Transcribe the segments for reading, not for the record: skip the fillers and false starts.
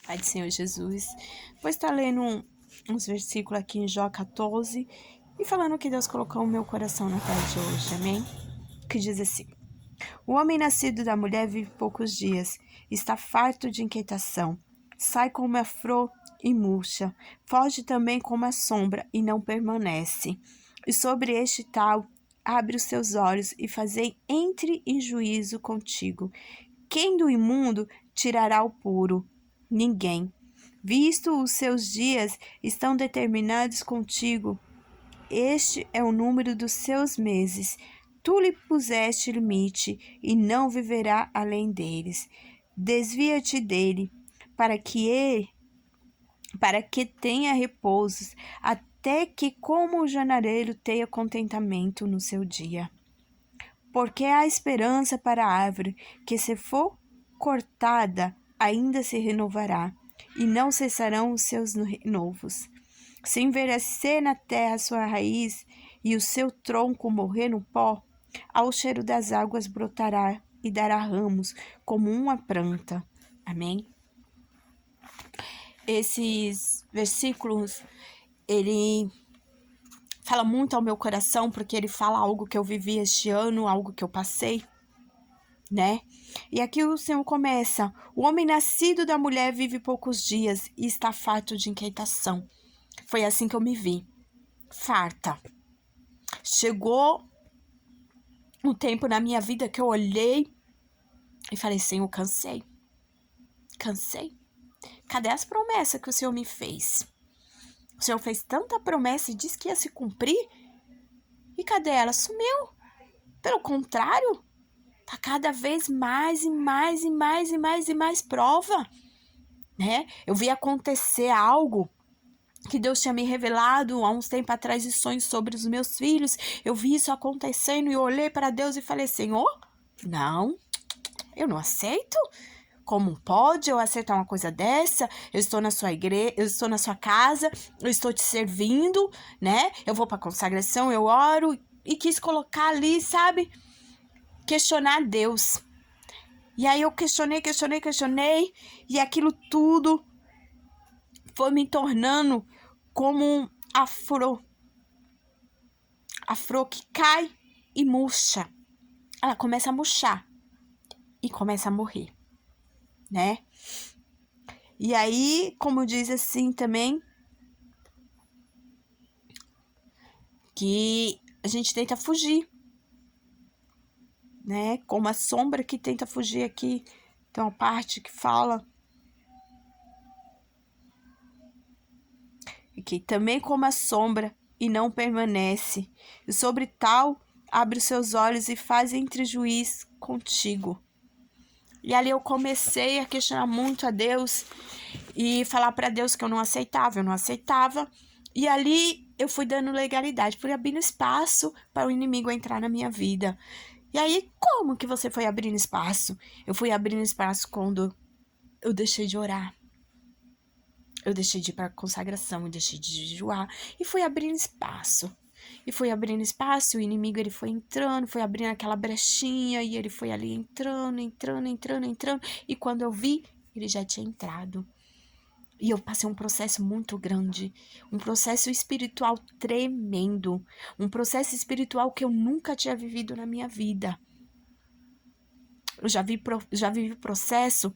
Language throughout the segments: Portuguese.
Pai do Senhor Jesus. Vou estar lendo uns versículos aqui em Jó 14 e falando que Deus colocou no meu coração na tarde de hoje, amém? Que diz assim: o homem nascido da mulher vive poucos dias, está farto de inquietação, sai como a flor e murcha, foge também como a sombra e não permanece. E sobre este tal, abre os seus olhos e fazei entre em juízo contigo. Quem do imundo tirará o puro? Ninguém. Visto os seus dias estão determinados contigo, este é o número dos seus meses. Tu lhe puseste limite e não viverá além deles. Desvia-te dele, para que tenha repousos, até que como o janareiro tenha contentamento no seu dia. Porque há esperança para a árvore, que se for cortada, ainda se renovará, e não cessarão os seus renovos. Se envelhecer na terra a sua raiz, e o seu tronco morrer no pó, ao cheiro das águas brotará e dará ramos, como uma planta. Amém? Esses versículos, ele fala muito ao meu coração, porque ele fala algo que eu vivi este ano, algo que eu passei, né? E aqui o Senhor começa: o homem nascido da mulher vive poucos dias e está farto de inquietação. Foi assim que eu me vi, farta. Chegou um tempo na minha vida que eu olhei e falei: Senhor, cansei. Cadê as promessas que o Senhor me fez? O Senhor fez tanta promessa e disse que ia se cumprir, e cadê ela? Sumiu. Pelo contrário, tá cada vez mais e mais e mais e mais e mais prova, né? Eu vi acontecer algo que Deus tinha me revelado há uns tempos atrás de sonhos sobre os meus filhos. Eu vi isso acontecendo e eu olhei para Deus e falei: Senhor, não, eu não aceito. Como pode eu aceitar uma coisa dessa? Eu estou na sua igreja, eu estou na sua casa, eu estou te servindo, né? Eu vou para consagração, eu oro e quis colocar ali, sabe? Questionar Deus. E aí eu questionei, e aquilo tudo foi me tornando como a flor que cai e murcha. Ela começa a murchar e começa a morrer, né? E aí, como diz assim também, que a gente tenta fugir, né? Como a sombra que tenta fugir aqui. Tem uma parte que fala que também como a sombra e não permanece. E sobre tal, abre os seus olhos e faz entre juiz contigo. E ali eu comecei a questionar muito a Deus e falar para Deus que eu não aceitava. E ali eu fui dando legalidade, fui abrindo espaço para o inimigo entrar na minha vida. E aí, como que você foi abrindo espaço? Eu fui abrindo espaço quando eu deixei de orar. Eu deixei de ir para consagração, eu deixei de jejuar e fui abrindo espaço. E foi abrindo espaço, o inimigo ele foi entrando, foi abrindo aquela brechinha e ele foi ali entrando. E quando eu vi, ele já tinha entrado. E eu passei um processo muito grande, um processo espiritual tremendo, um processo espiritual que eu nunca tinha vivido na minha vida. Eu já vivi processo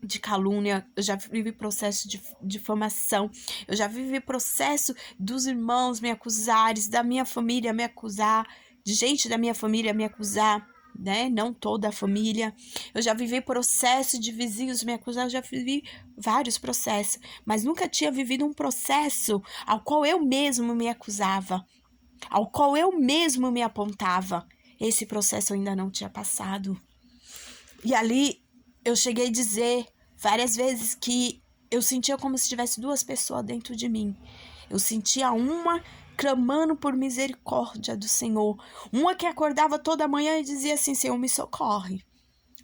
de calúnia, eu já vivi processo de difamação, eu já vivi processo dos irmãos me acusarem, da minha família me acusar, de gente da minha família me acusar, né? Não toda a família. Eu já vivi processo de vizinhos me acusar, eu já vivi vários processos, mas nunca tinha vivido um processo ao qual eu mesmo me acusava, ao qual eu mesmo me apontava. Esse processo eu ainda não tinha passado. E ali eu cheguei a dizer várias vezes que eu sentia como se tivesse duas pessoas dentro de mim. Eu sentia uma clamando por misericórdia do Senhor. Uma que acordava toda manhã e dizia assim: Senhor, me socorre.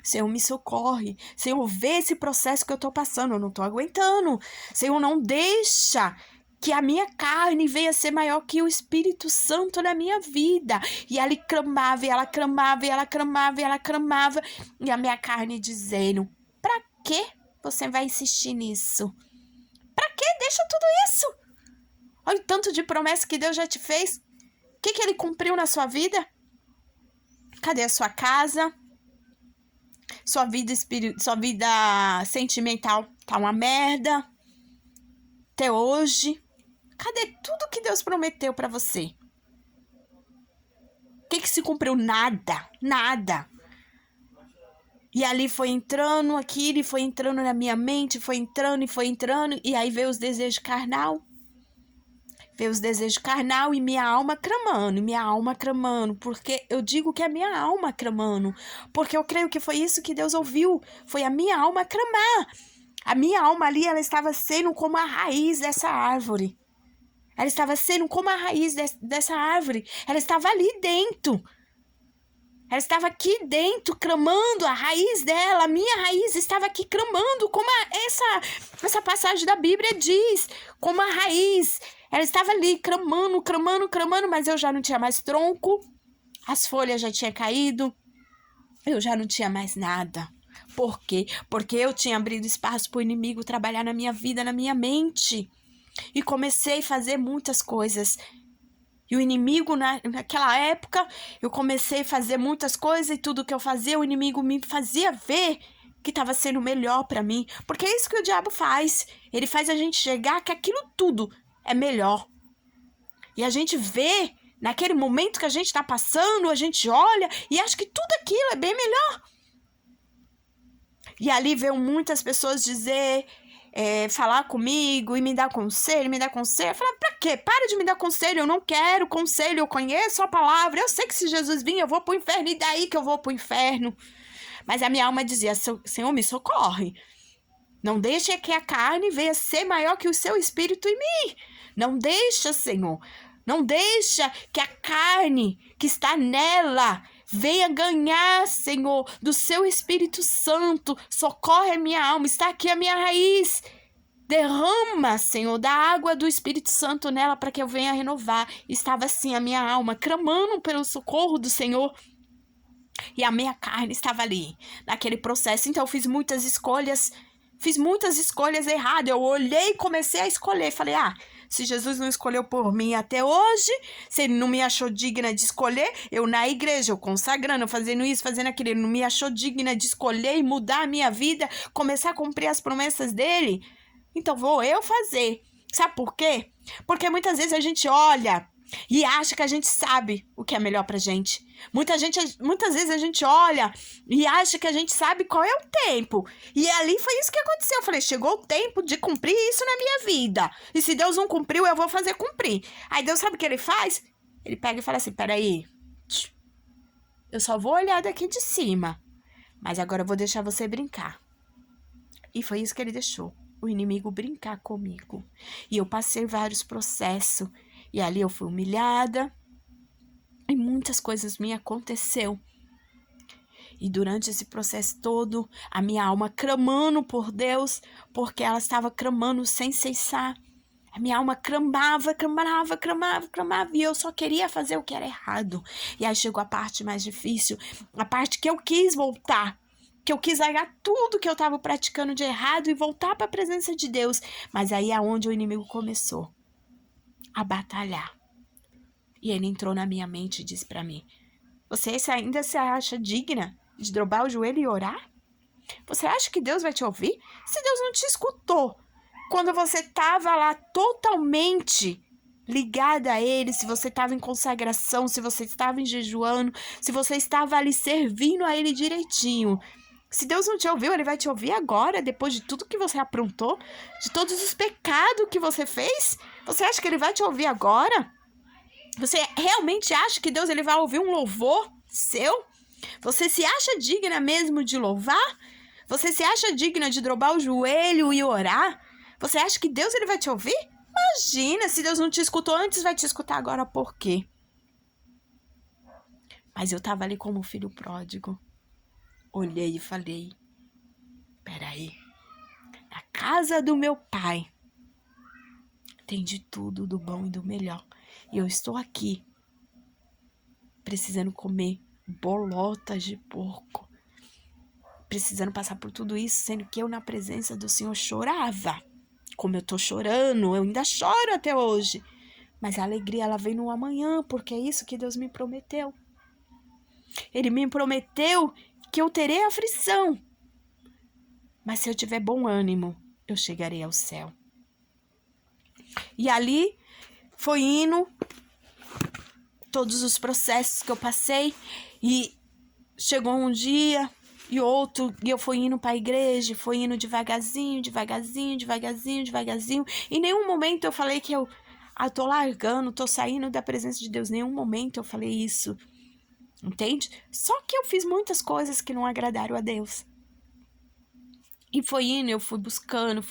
Senhor, me socorre. Senhor, vê esse processo que eu tô passando. Eu não tô aguentando. Senhor, não deixa que a minha carne venha a ser maior que o Espírito Santo na minha vida. E ela clamava, e ela clamava, e ela clamava, e ela clamava. E a minha carne dizendo: pra quê? você vai insistir nisso? Pra quê? Deixa tudo isso. Olha o tanto de promessa que Deus já te fez. O que ele cumpriu na sua vida? Cadê a sua casa? Sua vida sentimental tá uma merda. Até hoje. Cadê tudo que Deus prometeu pra você? O que se cumpriu? Nada. Nada. E ali foi entrando aquilo, e foi entrando na minha mente, foi entrando, e aí veio os desejos carnal. Veio os desejos carnal e minha alma clamando, porque eu digo que é minha alma clamando, porque eu creio que foi isso que Deus ouviu, foi a minha alma clamar. A minha alma ali, ela estava sendo como a raiz dessa árvore. Ela estava sendo como a raiz dessa árvore, ela estava ali dentro. Ela estava aqui dentro, clamando, a raiz dela, a minha raiz estava aqui clamando, como essa passagem da Bíblia diz, como a raiz. Ela estava ali clamando, mas eu já não tinha mais tronco, as folhas já tinham caído, eu já não tinha mais nada. Por quê? Porque eu tinha abrido espaço para o inimigo trabalhar na minha vida, na minha mente. E comecei a fazer muitas coisas. E o inimigo, naquela época, eu comecei a fazer muitas coisas e tudo que eu fazia, o inimigo me fazia ver que estava sendo melhor para mim. Porque é isso que o diabo faz. Ele faz a gente chegar que aquilo tudo é melhor. E a gente vê, naquele momento que a gente está passando, a gente olha e acha que tudo aquilo é bem melhor. E ali veio muitas pessoas dizer... falar comigo e me dar conselho. Eu falava, pra quê? Para de me dar conselho, eu não quero conselho, eu conheço a palavra, eu sei que se Jesus vir eu vou pro inferno, e daí que eu vou pro inferno? Mas a minha alma dizia, Senhor, me socorre. Não deixe que a carne venha ser maior que o seu espírito em mim. Não deixa, Senhor. Não deixa que a carne que está nela venha ganhar, Senhor, do seu Espírito Santo. Socorre a minha alma, está aqui a minha raiz. Derrama, Senhor, da água do Espírito Santo nela para que eu venha renovar. Estava assim a minha alma, clamando pelo socorro do Senhor. E a minha carne estava ali, naquele processo. Então eu fiz muitas escolhas erradas. Eu olhei e comecei a escolher. Falei, se Jesus não escolheu por mim até hoje, se ele não me achou digna de escolher, eu na igreja, eu consagrando, fazendo isso, fazendo aquilo, ele não me achou digna de escolher e mudar a minha vida, começar a cumprir as promessas dele, então vou eu fazer. Sabe por quê? Porque muitas vezes a gente olha e acha que a gente sabe o que é melhor pra gente. Muitas vezes a gente olha e acha que a gente sabe qual é o tempo. E ali foi isso que aconteceu. Eu falei, chegou o tempo de cumprir isso na minha vida. E se Deus não cumpriu, eu vou fazer cumprir. Aí Deus sabe o que ele faz? Ele pega e fala assim, peraí, eu só vou olhar daqui de cima, mas agora eu vou deixar você brincar. E foi isso que ele deixou, o inimigo brincar comigo. E eu passei vários processos. E ali eu fui humilhada. E muitas coisas me aconteceu. E durante esse processo todo, a minha alma clamando por Deus, porque ela estava clamando sem cessar. A minha alma clamava, e eu só queria fazer o que era errado. E aí chegou a parte mais difícil, a parte que eu quis voltar, que eu quis largar tudo que eu estava praticando de errado e voltar para a presença de Deus. Mas aí é onde o inimigo começou a batalhar. E ele entrou na minha mente e disse para mim, você ainda se acha digna de dobrar o joelho e orar? Você acha que Deus vai te ouvir? Se Deus não te escutou quando você estava lá totalmente ligada a Ele, se você estava em consagração, se você estava em jejuando, se você estava ali servindo a Ele direitinho. Se Deus não te ouviu, Ele vai te ouvir agora, depois de tudo que você aprontou, de todos os pecados que você fez? Você acha que Ele vai te ouvir agora? Você realmente acha que Deus ele vai ouvir um louvor seu? Você se acha digna mesmo de louvar? Você se acha digna de dobrar o joelho e orar? Você acha que Deus ele vai te ouvir? Imagina, se Deus não te escutou antes, vai te escutar agora por quê? Mas eu tava ali como filho pródigo. Olhei e falei, peraí, na casa do meu pai tem de tudo, do bom e do melhor. E eu estou aqui, precisando comer bolotas de porco, precisando passar por tudo isso, sendo que eu na presença do Senhor chorava. Como eu tô chorando, eu ainda choro até hoje. Mas a alegria, ela vem no amanhã, porque é isso que Deus me prometeu. Ele me prometeu que eu terei aflição. Mas se eu tiver bom ânimo, eu chegarei ao céu. E ali foi indo todos os processos que eu passei. E chegou um dia e outro, e eu fui indo para a igreja, fui indo devagarzinho. Em nenhum momento eu falei que eu tô largando, tô saindo da presença de Deus. Em nenhum momento eu falei isso. Entende? Só que eu fiz muitas coisas que não agradaram a Deus. E foi indo, eu fui buscando.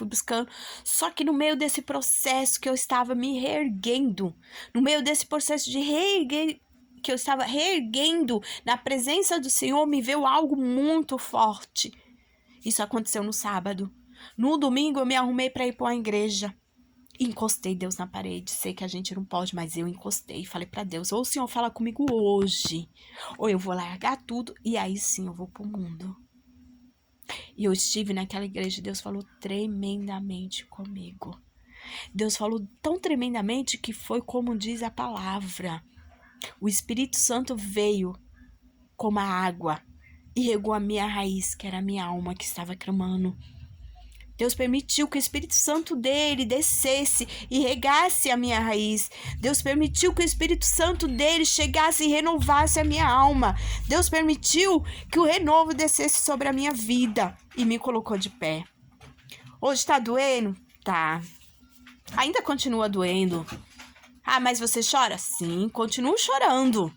Só que no meio desse processo que eu estava me reerguendo, no meio desse processo de reerguer, que eu estava reerguendo na presença do Senhor, me veio algo muito forte. Isso aconteceu no sábado. No domingo eu me arrumei para ir para uma igreja. Encostei Deus na parede. Sei que a gente não pode, mas eu encostei. Falei para Deus, ou o Senhor fala comigo hoje, ou eu vou largar tudo e aí sim eu vou pro mundo. E eu estive naquela igreja, Deus falou tremendamente comigo. Deus falou tão tremendamente que foi como diz a palavra. O Espírito Santo veio como a água e regou a minha raiz, que era a minha alma que estava clamando. Deus permitiu que o Espírito Santo dele descesse e regasse a minha raiz. Deus permitiu que o Espírito Santo dele chegasse e renovasse a minha alma. Deus permitiu que o renovo descesse sobre a minha vida e me colocou de pé. Hoje tá doendo? Tá. Ainda continua doendo. Ah, mas você chora? Sim, continuo chorando.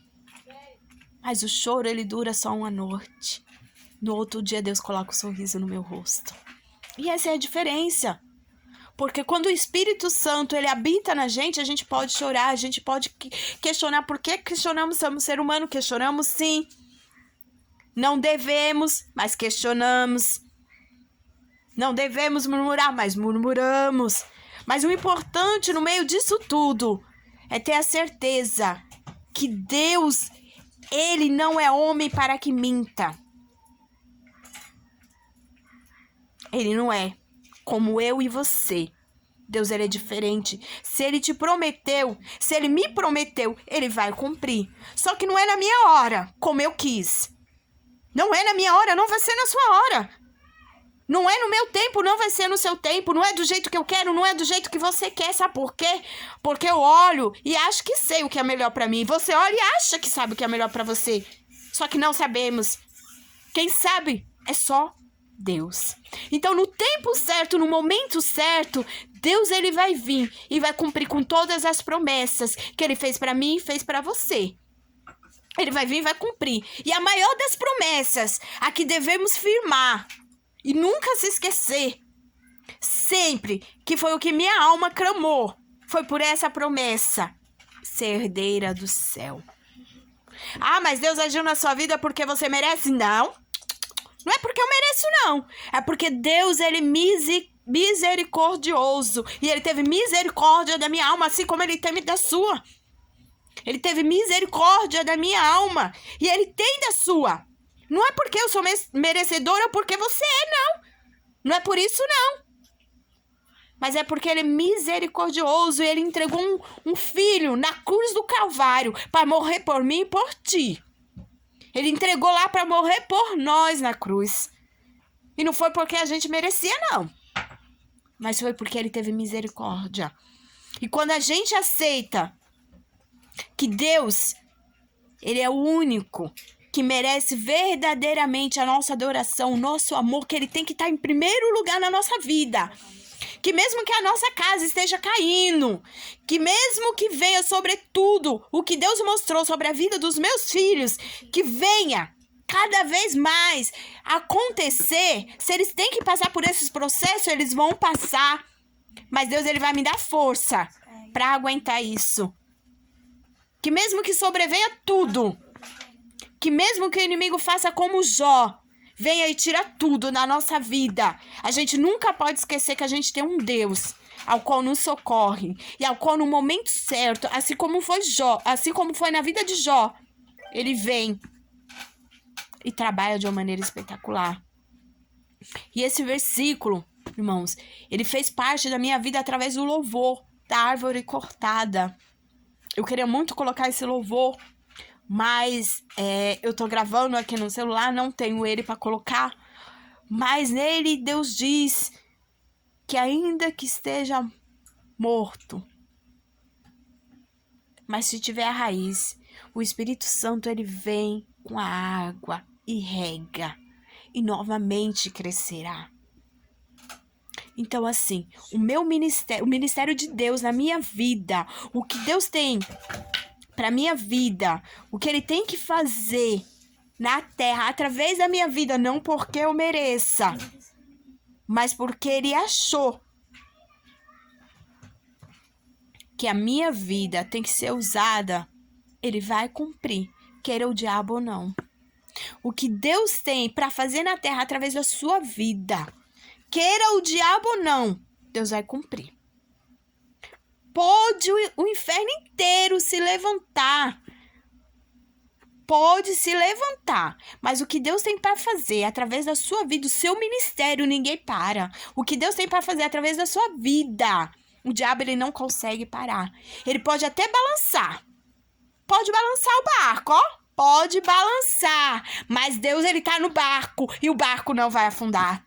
Mas o choro, ele dura só uma noite. No outro dia, Deus coloca um sorriso no meu rosto. E essa é a diferença. Porque quando o Espírito Santo, ele habita na gente, a gente pode chorar, a gente pode questionar. Por que questionamos? Somos ser humano, questionamos sim. Não devemos, mas questionamos. Não devemos murmurar, mas murmuramos. Mas o importante no meio disso tudo é ter a certeza que Deus, ele não é homem para que minta. Ele não é como eu e você. Deus, ele é diferente. Se ele te prometeu, se ele me prometeu, ele vai cumprir. Só que não é na minha hora, como eu quis. Não é na minha hora, não vai ser na sua hora. Não é no meu tempo, não vai ser no seu tempo. Não é do jeito que eu quero, não é do jeito que você quer. Sabe por quê? Porque eu olho e acho que sei o que é melhor pra mim. Você olha e acha que sabe o que é melhor pra você. Só que não sabemos. Quem sabe é só Deus. Então, no tempo certo, no momento certo, Deus, ele vai vir e vai cumprir com todas as promessas que ele fez pra mim e fez pra você. Ele vai vir e vai cumprir. E a maior das promessas, a que devemos firmar e nunca se esquecer, sempre, que foi o que minha alma clamou, foi por essa promessa: ser herdeira do céu. Ah, mas Deus agiu na sua vida porque você merece? Não. Não é porque eu mereço, não. É porque Deus, ele é misericordioso. E ele teve misericórdia da minha alma, assim como ele teve da sua. Ele teve misericórdia da minha alma. E ele tem da sua. Não é porque eu sou merecedora ou porque você é, não. Não é por isso, não. Mas é porque ele é misericordioso e ele entregou um filho na cruz do Calvário para morrer por mim e por ti. Ele entregou lá para morrer por nós na cruz. E não foi porque a gente merecia, não. Mas foi porque ele teve misericórdia. E quando a gente aceita que Deus, ele é o único que merece verdadeiramente a nossa adoração, o nosso amor, que ele tem que estar em primeiro lugar na nossa vida. Que mesmo que a nossa casa esteja caindo, que mesmo que venha sobre tudo o que Deus mostrou sobre a vida dos meus filhos, que venha cada vez mais acontecer, se eles têm que passar por esses processos, eles vão passar. Mas Deus, ele vai me dar força para aguentar isso. Que mesmo que sobrevenha tudo, que mesmo que o inimigo faça como Jó, venha e tira tudo na nossa vida, a gente nunca pode esquecer que a gente tem um Deus ao qual nos socorre e ao qual no momento certo, assim como foi Jó, assim como foi na vida de Jó, ele vem e trabalha de uma maneira espetacular. E esse versículo, irmãos, ele fez parte da minha vida através do louvor da árvore cortada. Eu queria muito colocar esse louvor, mas eu tô gravando aqui no celular, não tenho ele para colocar. Mas nele Deus diz que ainda que esteja morto, mas se tiver a raiz, o Espírito Santo ele vem com a água e rega e novamente crescerá. Então assim, o ministério de Deus na minha vida, o que Deus tem para minha vida, o que ele tem que fazer na terra através da minha vida, não porque eu mereça, mas porque ele achou que a minha vida tem que ser usada, ele vai cumprir, queira o diabo ou não. O que Deus tem para fazer na terra através da sua vida, queira o diabo ou não, Deus vai cumprir. Pode o inferno inteiro se levantar. Pode se levantar, mas o que Deus tem para fazer através da sua vida, o seu ministério, ninguém para. O que Deus tem para fazer através da sua vida, o diabo ele não consegue parar. Ele pode até balançar. Pode balançar o barco, ó. Pode balançar. Mas Deus, ele tá no barco. E o barco não vai afundar.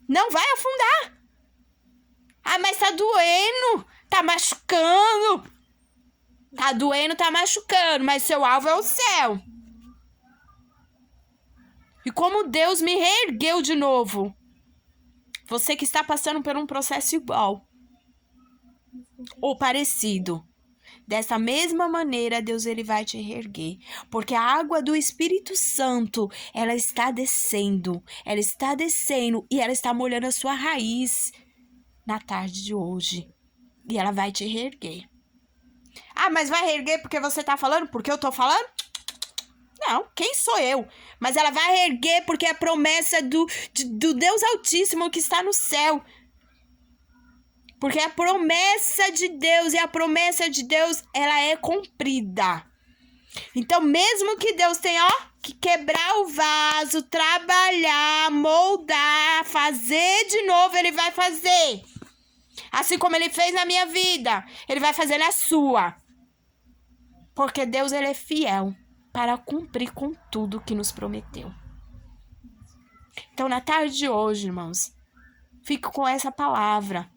Não vai afundar. Ah, mas tá doendo. Tá machucando. Tá doendo, tá machucando. Mas seu alvo é o céu. E como Deus me reergueu de novo. Você que está passando por um processo igual ou parecido, dessa mesma maneira Deus ele vai te reerguer, porque a água do Espírito Santo, ela está descendo e ela está molhando a sua raiz na tarde de hoje, e ela vai te reerguer. Ah, mas vai reerguer porque você está falando? Porque eu estou falando? Não, quem sou eu? Mas ela vai reerguer porque é a promessa do Deus Altíssimo que está no céu. Porque a promessa de Deus, e a promessa de Deus, ela é cumprida. Então, mesmo que Deus tenha, que quebrar o vaso, trabalhar, moldar, fazer de novo, ele vai fazer. Assim como ele fez na minha vida, ele vai fazer na sua. Porque Deus, ele é fiel para cumprir com tudo que nos prometeu. Então, na tarde de hoje, irmãos, fico com essa palavra.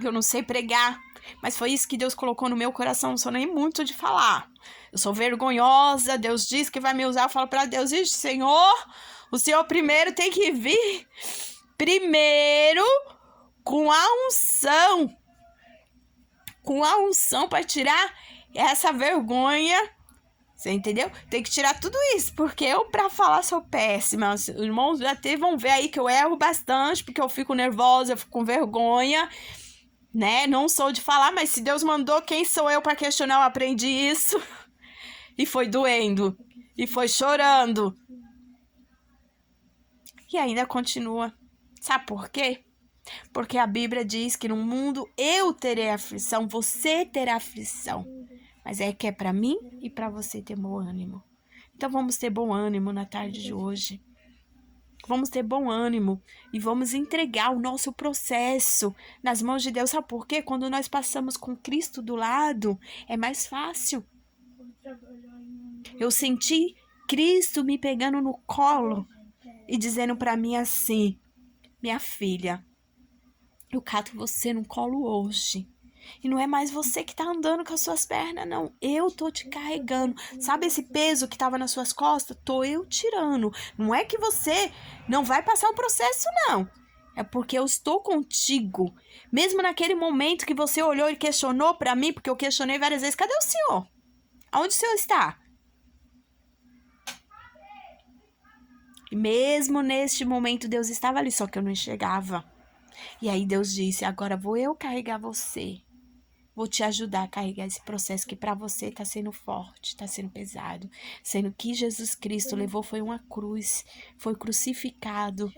Eu não sei pregar, mas foi isso que Deus colocou no meu coração. Não sou nem muito de falar. Eu sou vergonhosa. Deus diz que vai me usar. Eu falo para Deus: Senhor, o Senhor primeiro tem que vir. Primeiro, com a unção. Com a unção para tirar essa vergonha. Você entendeu? Tem que tirar tudo isso, porque eu pra falar sou péssima. Os irmãos vão ver aí que eu erro bastante, porque eu fico nervosa, eu fico com vergonha, né? Não sou de falar, mas se Deus mandou, quem sou eu pra questionar? Eu aprendi isso. E foi doendo, e foi chorando. E ainda continua. Sabe por quê? Porque a Bíblia diz que no mundo eu terei aflição, você terá aflição. Mas que é para mim e para você ter bom ânimo. Então vamos ter bom ânimo na tarde de hoje. Vamos ter bom ânimo e vamos entregar o nosso processo nas mãos de Deus. Sabe por quê? Quando nós passamos com Cristo do lado, é mais fácil. Eu senti Cristo me pegando no colo e dizendo para mim assim: minha filha, eu cato você no colo hoje. E não é mais você que tá andando com as suas pernas, não. Eu tô te carregando. Sabe esse peso que tava nas suas costas? Tô eu tirando. Não é que você não vai passar o processo, não. É porque eu estou contigo. Mesmo naquele momento que você olhou e questionou pra mim, porque eu questionei várias vezes: cadê o senhor? Aonde o senhor está? E mesmo neste momento, Deus estava ali, só que eu não enxergava. E aí Deus disse: agora vou eu carregar você. Vou te ajudar a carregar esse processo que para você tá sendo forte, tá sendo pesado. Sendo que Jesus Cristo levou foi uma cruz, foi crucificado.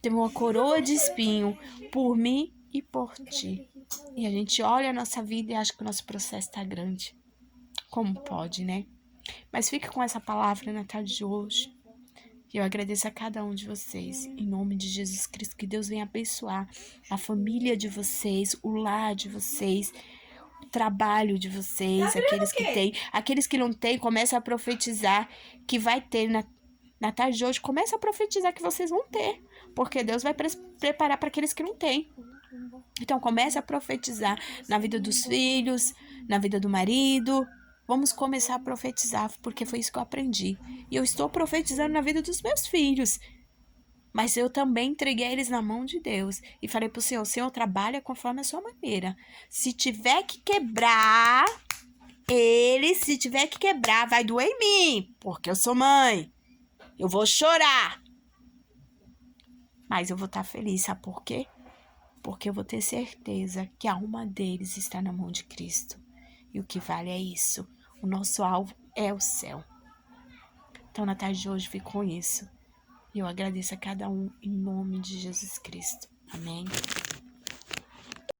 Teve uma coroa de espinho por mim e por ti. E a gente olha a nossa vida e acha que o nosso processo tá grande. Como pode, né? Mas fica com essa palavra na tarde de hoje. Eu agradeço a cada um de vocês, em nome de Jesus Cristo, que Deus venha abençoar a família de vocês, o lar de vocês, o trabalho de vocês, aqueles que têm, aqueles que não têm, começa a profetizar que vai ter na tarde de hoje, começa a profetizar que vocês vão ter, porque Deus vai preparar para aqueles que não têm. Então, comece a profetizar na vida dos filhos, na vida do marido. Vamos começar a profetizar, porque foi isso que eu aprendi. E eu estou profetizando na vida dos meus filhos. Mas eu também entreguei eles na mão de Deus. E falei pro Senhor, Senhor, trabalha conforme a sua maneira. Se tiver que quebrar eles, se tiver que quebrar, vai doer em mim. Porque eu sou mãe. Eu vou chorar. Mas eu vou estar feliz, sabe por quê? Porque eu vou ter certeza que a alma deles está na mão de Cristo. E o que vale é isso. O nosso alvo é o céu. Então, na tarde de hoje, fico com isso. E eu agradeço a cada um em nome de Jesus Cristo. Amém?